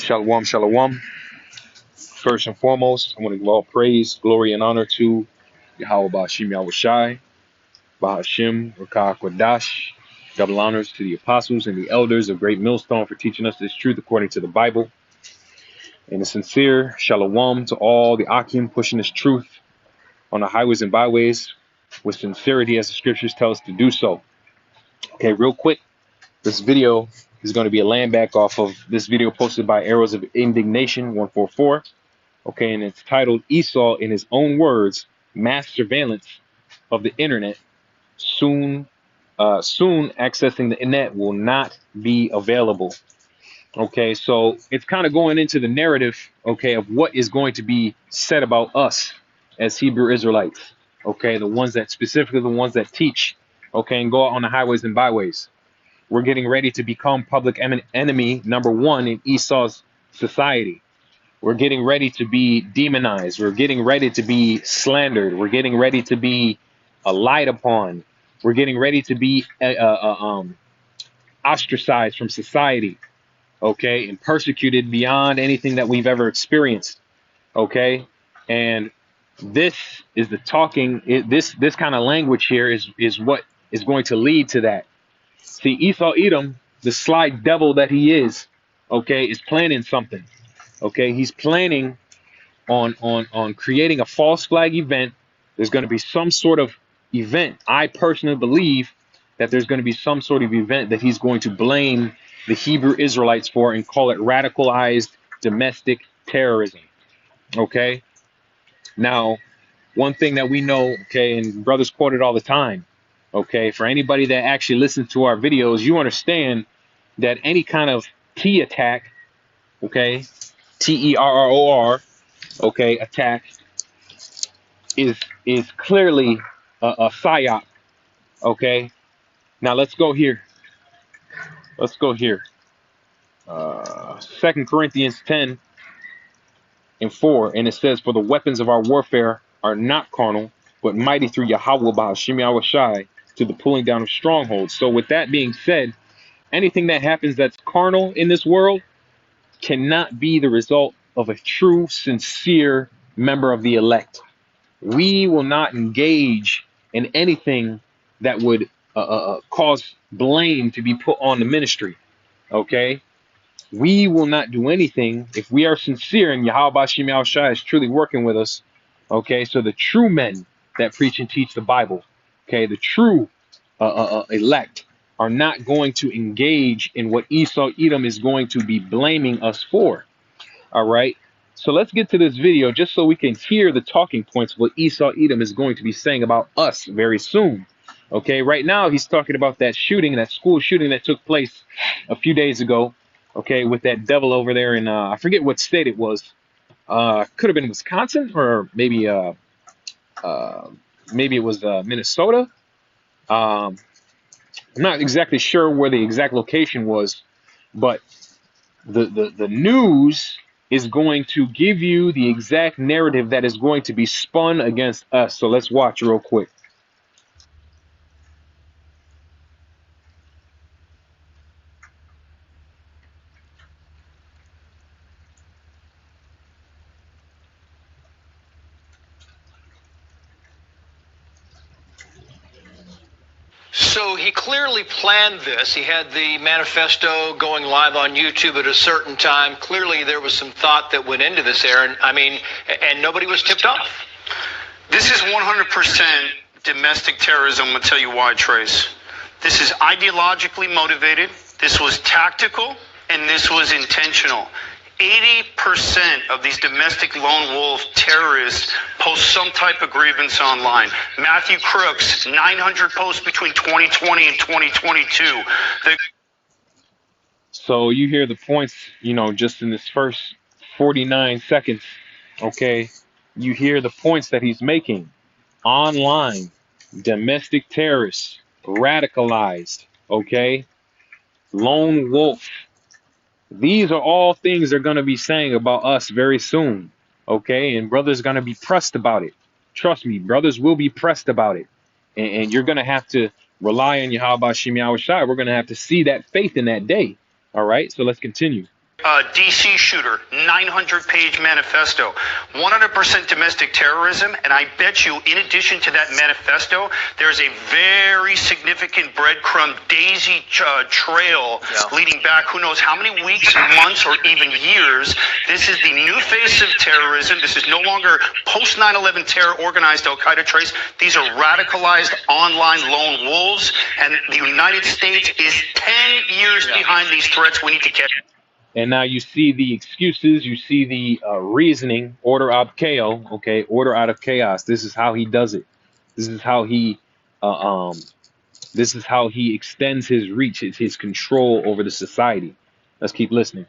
Shalom, shalom. First and foremost, I want to give all praise, glory, and honor to Yahweh Ba'ashim Yahushai, Bahashim, Rakah Kwadash. Double honors to the apostles and the elders of Great Millstone for teaching us this truth according to the Bible. And a sincere shalom to all the Akim pushing this truth on the highways and byways with sincerity as the scriptures tell us to do so. Okay, real quick, this video is going to be a land back off of this video posted by Arrows of Indignation 144. Okay, and it's titled Esau, in his own words, mass surveillance of the internet. Soon accessing the internet will not be available. Okay, so it's kind of going into the narrative, okay, of what is going to be said about us as Hebrew Israelites. Okay, the ones that specifically the ones that teach, okay, and go out on the highways and byways. We're getting ready to become public enemy number one in Esau's society. We're getting ready to be demonized. We're getting ready to be slandered. We're getting ready to be lied upon. We're getting ready to be ostracized from society, okay, and persecuted beyond anything that we've ever experienced, okay. And this is the talking. This kind of language here is what is going to lead to that. See, Esau Edom, the sly devil that he is, okay, is planning something. Okay, he's planning on creating a false flag event. There's going to be some sort of event. I personally believe that there's going to be some sort of event that he's going to blame the Hebrew Israelites for and call it radicalized domestic terrorism. Okay. Now, one thing that we know, okay, and brothers quote it all the time. Okay, for anybody that actually listens to our videos, you understand that any kind of T attack, okay, terror, okay, attack is clearly a psyop. Okay, now let's go here. Let's go here. 2 Corinthians 10:4, and it says, "For the weapons of our warfare are not carnal, but mighty through Yahweh Ba'ashim Yahushai to the pulling down of strongholds." So with that being said, anything that happens that's carnal in this world cannot be the result of a true, sincere member of the elect. We will not engage in anything that would cause blame to be put on the ministry. Okay, we will not do anything if we are sincere and Yahweh Ba'ashim Yahushai is truly working with us. Okay, so the true men that preach and teach the Bible, okay, the true elect are not going to engage in what Esau Edom is going to be blaming us for. All right, so let's get to this video just so we can hear the talking points of what Esau Edom is going to be saying about us very soon. Okay, right now he's talking about that shooting, that school shooting that took place a few days ago, okay, with that devil over there in, I forget what state it was. Could have been Wisconsin, or maybe it was Minnesota. I'm not exactly sure where the exact location was, but the news is going to give you the exact narrative that is going to be spun against us. So let's watch real quick. So he clearly planned this. He had the manifesto going live on YouTube at a certain time. Clearly there was some thought that went into this, Aaron. I mean, and nobody was tipped off. This is 100% domestic terrorism. I'm going to tell you why, Trace. This is ideologically motivated. This was tactical, and this was intentional. 80% of these domestic lone wolf terrorists post some type of grievance online. Matthew Crooks, 900 posts between 2020 and 2022. So you hear the points, you know, just in this first 49 seconds, okay? You hear the points that he's making. Online, domestic terrorists, radicalized, okay? Lone wolf. These are all things they're going to be saying about us very soon, okay? And brothers are going to be pressed about it. Trust me, brothers will be pressed about it. And you're going to have to rely on Yahweh Ba'ashim Yahushai. We're going to have to see that faith in that day. All right, so let's continue. DC shooter, 900-page manifesto, 100% domestic terrorism, and I bet you, in addition to that manifesto, there's a very significant breadcrumb daisy trail leading back who knows how many weeks, months, or even years. This is the new face of terrorism. This is no longer post 9/11 terror organized Al-Qaeda trace. These are radicalized online lone wolves, and the United States is 10 years behind these threats. We need to catch. And now you see the excuses, you see the reasoning, order out of chaos. Okay, order out of chaos. This is how he does it. This is how he, this is how he extends his reach, his control over the society. Let's keep listening.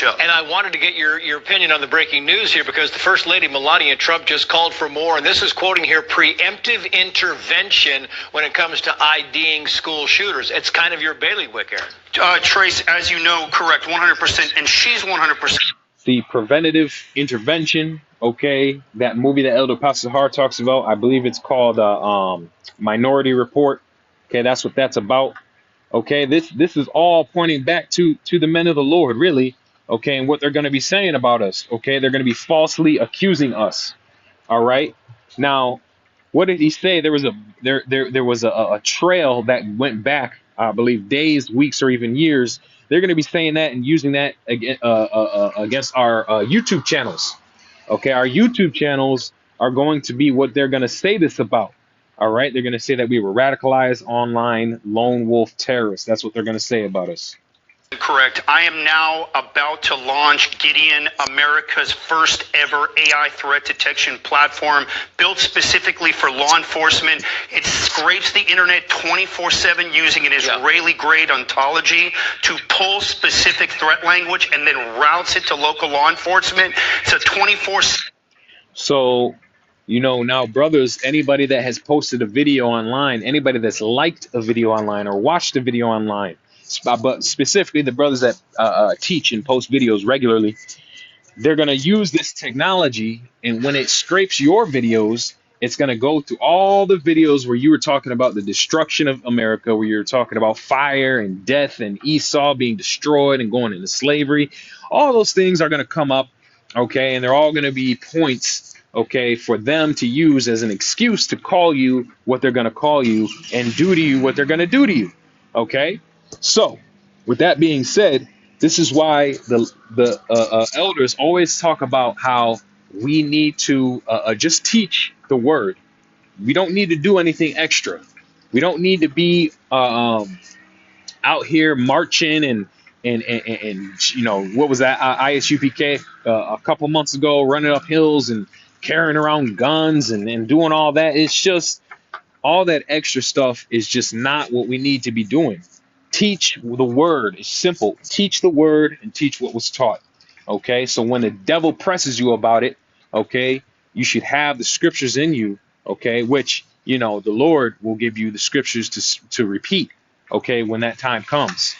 And I wanted to get your opinion on the breaking news here, because the First Lady Melania Trump just called for more, and this is quoting here, preemptive intervention when it comes to IDing school shooters. It's kind of your bailiwick, Aaron. Trace, as you know, correct, 100%, and she's 100%. The preventative intervention, okay, that movie that Elder Pastor Hart talks about, I believe it's called Minority Report. Okay, that's what that's about. Okay, this is all pointing back to the men of the Lord, really. Okay, and what they're going to be saying about us. Okay, they're going to be falsely accusing us. All right. Now, what did he say? There was a trail that went back, I believe, days, weeks, or even years. They're going to be saying that and using that against our YouTube channels. Okay, our YouTube channels are going to be what they're going to say this about. All right, they're going to say that we were radicalized online lone wolf terrorists. That's what they're going to say about us. Correct. I am now about to launch Gideon, America's first ever AI threat detection platform built specifically for law enforcement. It scrapes the internet 24/7 using an Israeli-grade ontology to pull specific threat language and then routes it to local law enforcement. It's a 24. So, you know, now, brothers, anybody that has posted a video online, anybody that's liked a video online or watched a video online, but specifically the brothers that teach and post videos regularly, they're going to use this technology, and when it scrapes your videos, it's going to go to all the videos where you were talking about the destruction of America, where you're talking about fire and death and Esau being destroyed and going into slavery. All those things are going to come up, okay, and they're all going to be points, okay, for them to use as an excuse to call you what they're going to call you and do to you what they're going to do to you, okay? So, with that being said, this is why the elders always talk about how we need to just teach the word. We don't need to do anything extra. We don't need to be out here marching and you know, what was that ISUPK a couple months ago, running up hills and carrying around guns and doing all that. It's just all that extra stuff is just not what we need to be doing. Teach the word. It's simple. Teach the word and teach what was taught. Okay, so when the devil presses you about it, okay, you should have the scriptures in you, okay, which, you know, the Lord will give you the scriptures to repeat, okay, when that time comes.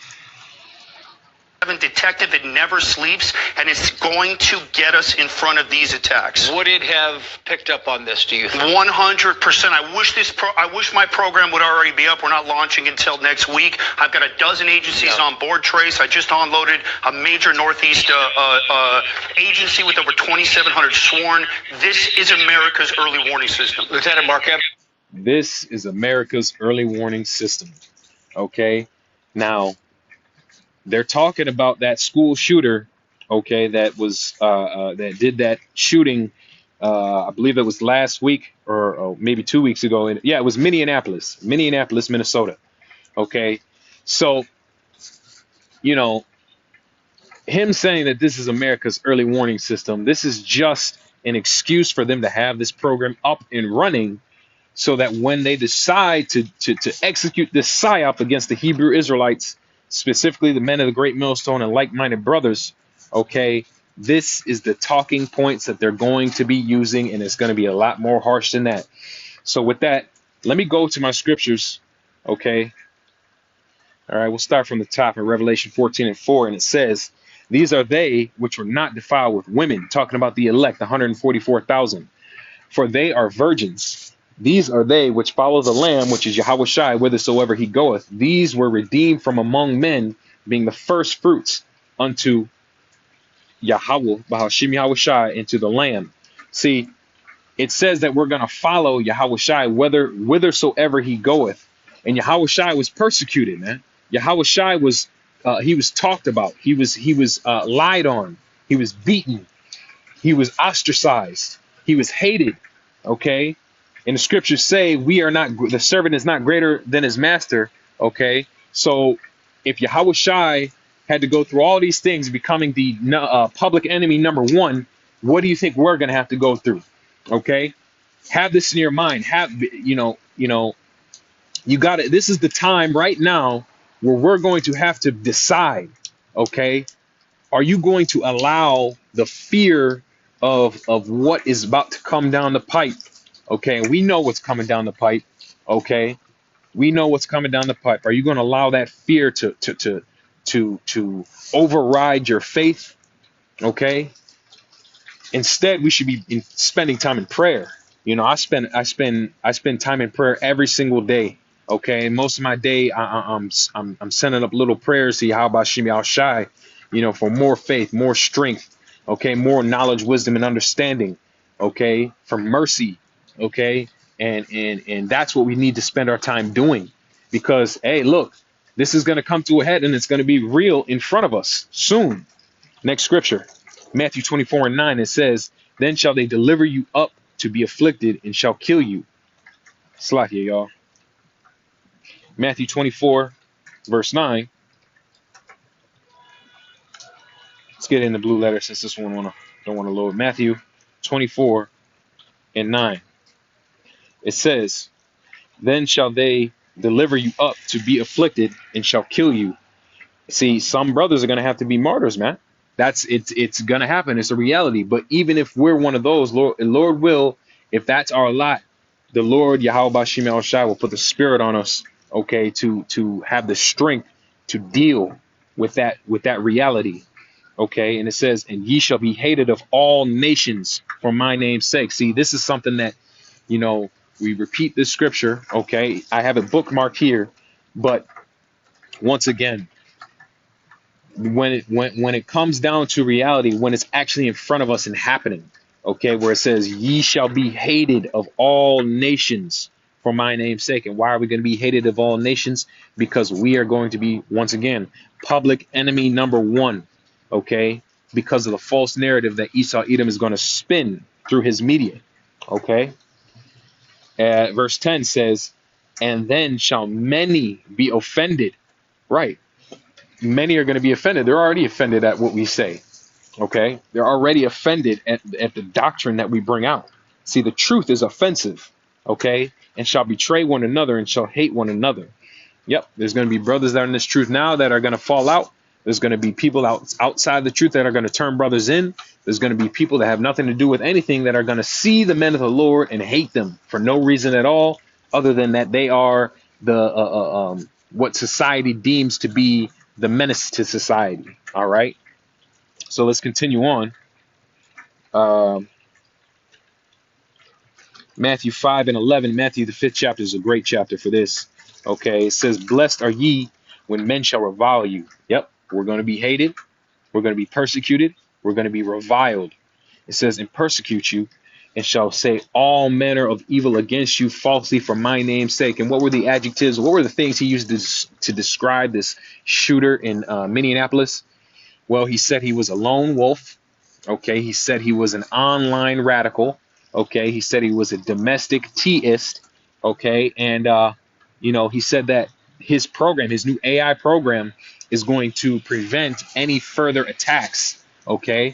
Detective, it never sleeps, and it's going to get us in front of these attacks. Would it have picked up on this, do you think? 100%. I wish my program would already be up. We're not launching until next week. I've got a dozen agencies on board, Trace. I just unloaded a major Northeast agency with over 2,700 sworn. This is America's early warning system. Lieutenant Mark M. This is America's early warning system. Okay, now they're talking about that school shooter, okay, that was that did that shooting. I believe it was last week or maybe 2 weeks ago. Yeah, it was Minneapolis, Minnesota. Okay, so, you know, him saying that this is America's early warning system, this is just an excuse for them to have this program up and running, so that when they decide to execute this psyop against the Hebrew Israelites, specifically the men of the great millstone and like-minded brothers, okay, this is the talking points that they're going to be using, and it's going to be a lot more harsh than that. So with that, let me go to my scriptures, okay? All right, we'll start from the top in Revelation 14:4, and it says, "These are they which were not defiled with women," talking about the elect, 144,000, "for they are virgins. These are they which follow the Lamb, which is Yahweh Shai, whithersoever he goeth. These were redeemed from among men, being the first fruits unto Yahweh, Bahashim Yahweh Shai, into the Lamb. See, it says that we're going to follow Yahweh Shai whithersoever he goeth. And Yahweh Shai was persecuted, man. Yahweh Shai was, he was talked about. He was lied on. He was beaten. He was ostracized. He was hated. Okay. And the scriptures say the servant is not greater than his master. Okay. So if Yahweh Shai had to go through all these things, becoming the public enemy number one, what do you think we're going to have to go through? Okay. Have this in your mind. You got it. This is the time right now where we're going to have to decide. Okay. Are you going to allow the fear of what is about to come down the pipe? Okay, we know what's coming down the pipe. Okay, we know what's coming down the pipe. Are you going to allow that fear to override your faith? Okay. Instead, we should be spending time in prayer. I spend time in prayer every single day. Okay, and most of my day, I'm sending up little prayers to Yahweh Shimi Al Shai, for more faith, more strength. Okay, more knowledge, wisdom, and understanding. Okay, for mercy. Okay, and that's what we need to spend our time doing, because hey, look, this is going to come to a head, and it's going to be real in front of us soon. Next scripture, Matthew 24:9, it says, "Then shall they deliver you up to be afflicted, and shall kill you." Slakia, y'all. Matthew 24, verse 9. Let's get in the blue letter since this one don't want to load. Matthew 24:9. It says, "Then shall they deliver you up to be afflicted, and shall kill you." See, some brothers are going to have to be martyrs, man. It's going to happen. It's a reality. But even if we're one of those, Lord will, if that's our lot, the Lord Yahweh Bashim El Shai will put the spirit on us, okay, to have the strength to deal with that reality. Okay, and it says, "And ye shall be hated of all nations for my name's sake." See, this is something that, we repeat this scripture. Okay, I have it bookmarked here, but once again, when it comes down to reality, when it's actually in front of us and happening, okay, where it says, "Ye shall be hated of all nations for my name's sake." And why are we going to be hated of all nations? Because we are going to be, once again, public enemy number one, okay, because of the false narrative that Esau Edom is going to spin through his media, okay. Verse 10 says, "And then shall many be offended." Right. Many are going to be offended. They're already offended at what we say. Okay. They're already offended at the doctrine that we bring out. See, the truth is offensive. Okay. "And shall betray one another, and shall hate one another." Yep. There's going to be brothers that are in this truth now that are going to fall out. There's going to be people outside the truth that are going to turn brothers in. There's going to be people that have nothing to do with anything that are going to see the men of the Lord and hate them for no reason at all, other than that they are the what society deems to be the menace to society. All right. So let's continue on. Matthew 5:11. Matthew, the 5th chapter, is a great chapter for this. Okay. It says, "Blessed are ye when men shall revile you." Yep. We're going to be hated. We're going to be persecuted. We're going to be reviled. It says, "And persecute you, and shall say all manner of evil against you falsely for my name's sake." And what were the adjectives? What were the things he used to describe this shooter in Minneapolis? Well, he said he was a lone wolf. Okay. He said he was an online radical. Okay. He said he was a domestic teist. Okay. And, he said that his program, his new AI program, is going to prevent any further attacks. Okay.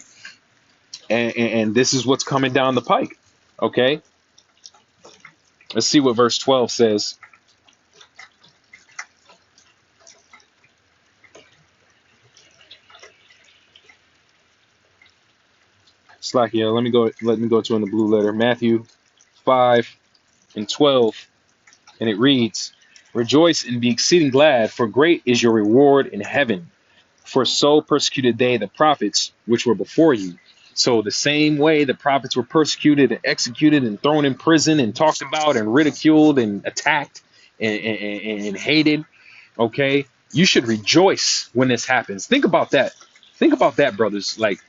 And this is what's coming down the pike. Okay. Let's see what verse 12 says. Slack, yeah, let me go to in the blue letter. Matthew 5:12. And it reads, "Rejoice and be exceeding glad, for great is your reward in heaven. For so persecuted they the prophets which were before you." So the same way the prophets were persecuted and executed and thrown in prison and talked about and ridiculed and attacked and hated, okay, you should rejoice when this happens. Think about that. Think about that, brothers. Like,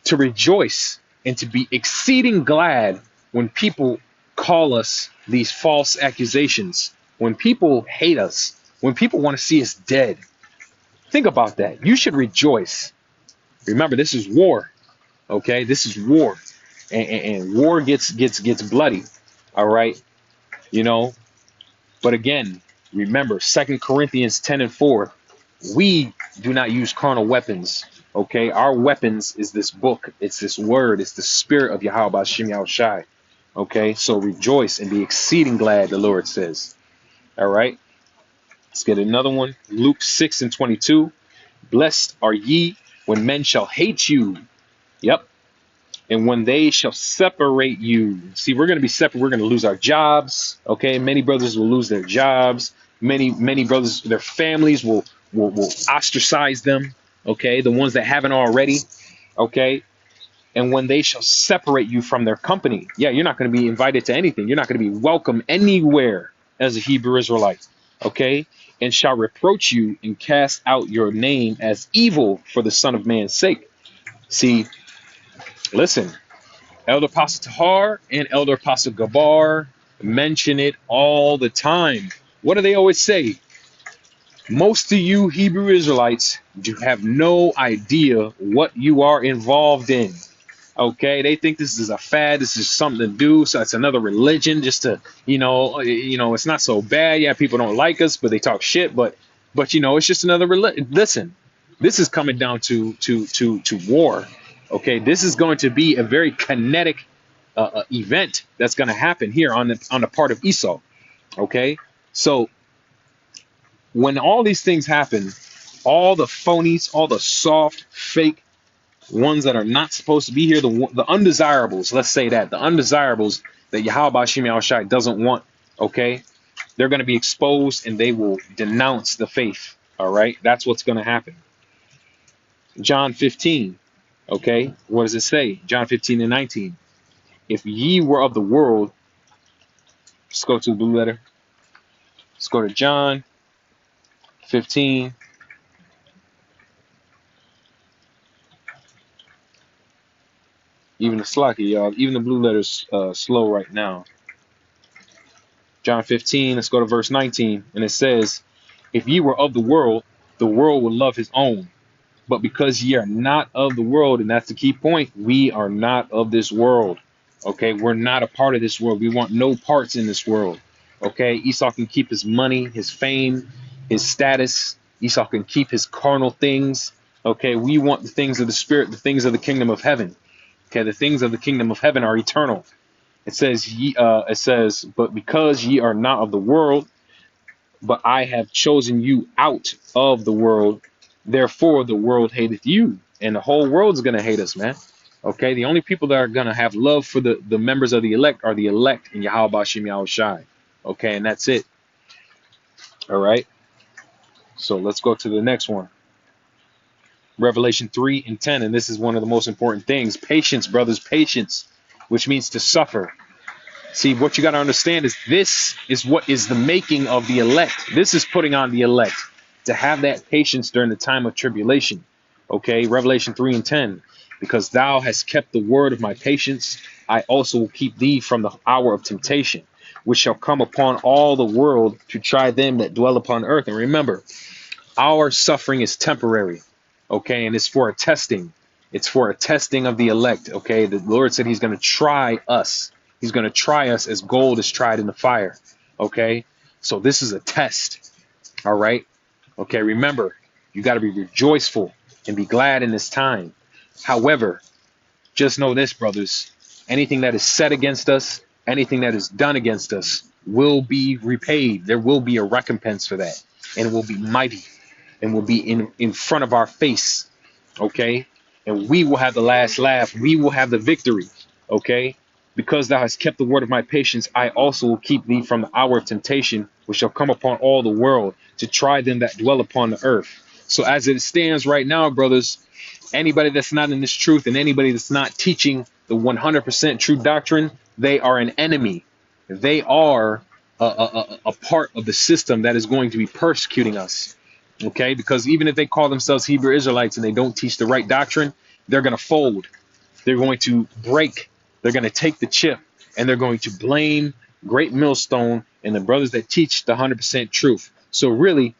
to rejoice and to be exceeding glad when people call us these false accusations, when people hate us, when people want to see us dead. Think about that. You should rejoice. Remember, this is war. Okay, this is war, and war gets bloody. All right, you know. But again, remember 2 Corinthians 10:4. We do not use carnal weapons. Okay, our weapons is this book. It's this word. It's the spirit of Yahweh B'Shem Yahushai. Okay, so rejoice and be exceeding glad, the Lord says. All right, let's get another one. Luke 6:22. Blessed are ye when men shall hate you. Yep. And when they shall separate you. See, we're going to be separate. We're going to lose our jobs. Okay, many brothers will lose their jobs. Many brothers, their families will ostracize them. Okay, the ones that haven't already. Okay, and when they shall separate you from their company, yeah, you're not going to be invited to anything. You're not going to be welcome anywhere as a Hebrew Israelite. Okay, and shall reproach you and cast out your name as evil for the Son of Man's sake. See, listen, Elder Apostle Tahar and Elder Apostle Gabar mention it all the time. What do they always say? Most of you Hebrew Israelites do have no idea what you are involved in. Okay, they think this is a fad. This is something to do. So it's another religion, just to, it's not so bad. Yeah, people don't like us, but they talk shit. But it's just another religion. Listen, this is coming down to war. Okay, this is going to be a very kinetic event that's going to happen here on the part of Esau. Okay, so when all these things happen, all the phonies, all the soft, fake ones that are not supposed to be here, the undesirables, let's say that, the undesirables that Yahweh B'Shem Yahushai doesn't want, okay, they're going to be exposed and they will denounce the faith. All right, that's what's going to happen. John 15, okay, what does it say? John 15:19. If ye were of the world, let's go to the blue letter. Let's go to John 15. Even the slacky, y'all. Even the blue letters slow right now. John 15, let's go to verse 19. And it says, if ye were of the world would love his own. But because ye are not of the world, and that's the key point, we are not of this world. Okay, we're not a part of this world. We want no parts in this world. Okay, Esau can keep his money, his fame, his status. Esau can keep his carnal things. Okay, we want the things of the spirit, the things of the kingdom of heaven. Okay, the things of the kingdom of heaven are eternal. It says, but because ye are not of the world, but I have chosen you out of the world, therefore the world hateth you. And the whole world's going to hate us, man. Okay, the only people that are going to have love for the members of the elect are the elect in Yahweh B'Shem Yahushai. Okay, and that's it. All right. So let's go to the next one. Revelation 3:10, and this is one of the most important things. Patience, brothers, patience, which means to suffer. See, what you got to understand is this is what is the making of the elect. This is putting on the elect to have that patience during the time of tribulation. Okay, Revelation 3:10, because thou hast kept the word of my patience, I also will keep thee from the hour of temptation, which shall come upon all the world to try them that dwell upon earth. And remember, our suffering is temporary. Okay, and it's for a testing. It's for a testing of the elect. Okay, the Lord said he's going to try us. He's going to try us as gold is tried in the fire. Okay, so this is a test. All right. Okay, remember, you got to be rejoiceful and be glad in this time. However, just know this, brothers, anything that is said against us, anything that is done against us will be repaid. There will be a recompense for that, and it will be mighty. And will be in front of our face, okay? And we will have the last laugh. We will have the victory, okay? Because thou hast kept the word of my patience, I also will keep thee from the hour of temptation, which shall come upon all the world to try them that dwell upon the earth. So as it stands right now, brothers, anybody that's not in this truth and anybody that's not teaching the 100% true doctrine, they are an enemy. They are a part of the system that is going to be persecuting us. Okay, because even if they call themselves Hebrew Israelites and they don't teach the right doctrine, they're going to fold. they're going to break, they're going to take the chip, and they're going to blame Great Millstone and the brothers that teach the 100% truth. So really,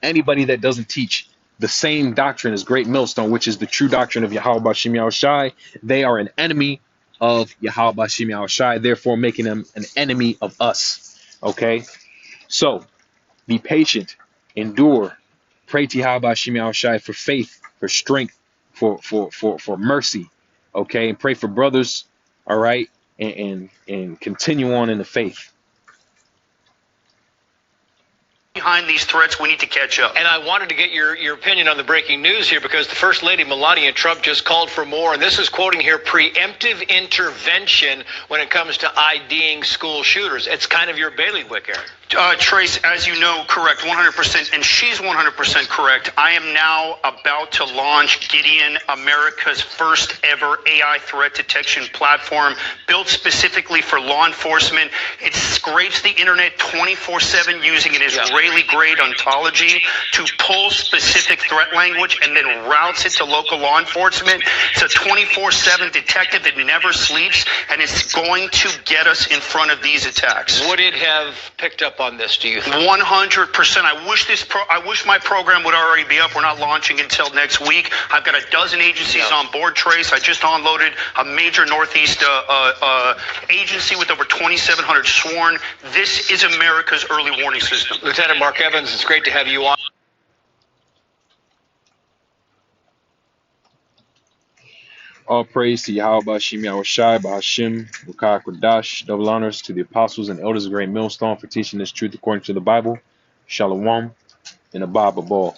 anybody that doesn't teach the same doctrine as Great Millstone, which is the true doctrine of Yahweh Bashim Yahushai, they are an enemy of Yahweh Bashim Yahushai, therefore making them an enemy of us. Okay? So, be patient, endure, pray to Yahweh Bashim Yahushai for faith, for strength, for mercy. Okay? And pray for brothers, all right? And continue on in the faith. Behind these threats, we need to catch up. And I wanted to get your opinion on the breaking news here, because the First Lady, Melania Trump, just called for more, and this is quoting here, preemptive intervention when it comes to IDing school shooters. It's kind of your bailiwick, Aaron. Trace, as you know, correct, 100%, and she's 100% correct. I am now about to launch Gideon, America's first ever AI threat detection platform, built specifically for law enforcement. It scrapes the internet 24/7 using an Israeli-grade ontology to pull specific threat language and then routes it to local law enforcement. It's a 24/7 detective. It never sleeps, and it's going to get us in front of these attacks. Would it have picked up on this, do you think? 100%. I wish my program would already be up. We're not launching until next week. I've got a dozen agencies on board, Trace. I just unloaded a major Northeast agency with over 2,700 sworn. This is America's early warning system. Lieutenant Mark Evans, it's great to have you on. All praise to Yahweh Bashim Yahushai, Bahashim, Rukah Kodash. Double honors to the apostles and elders of Great Millstone for teaching this truth according to the Bible. Shalom and Abba Ball.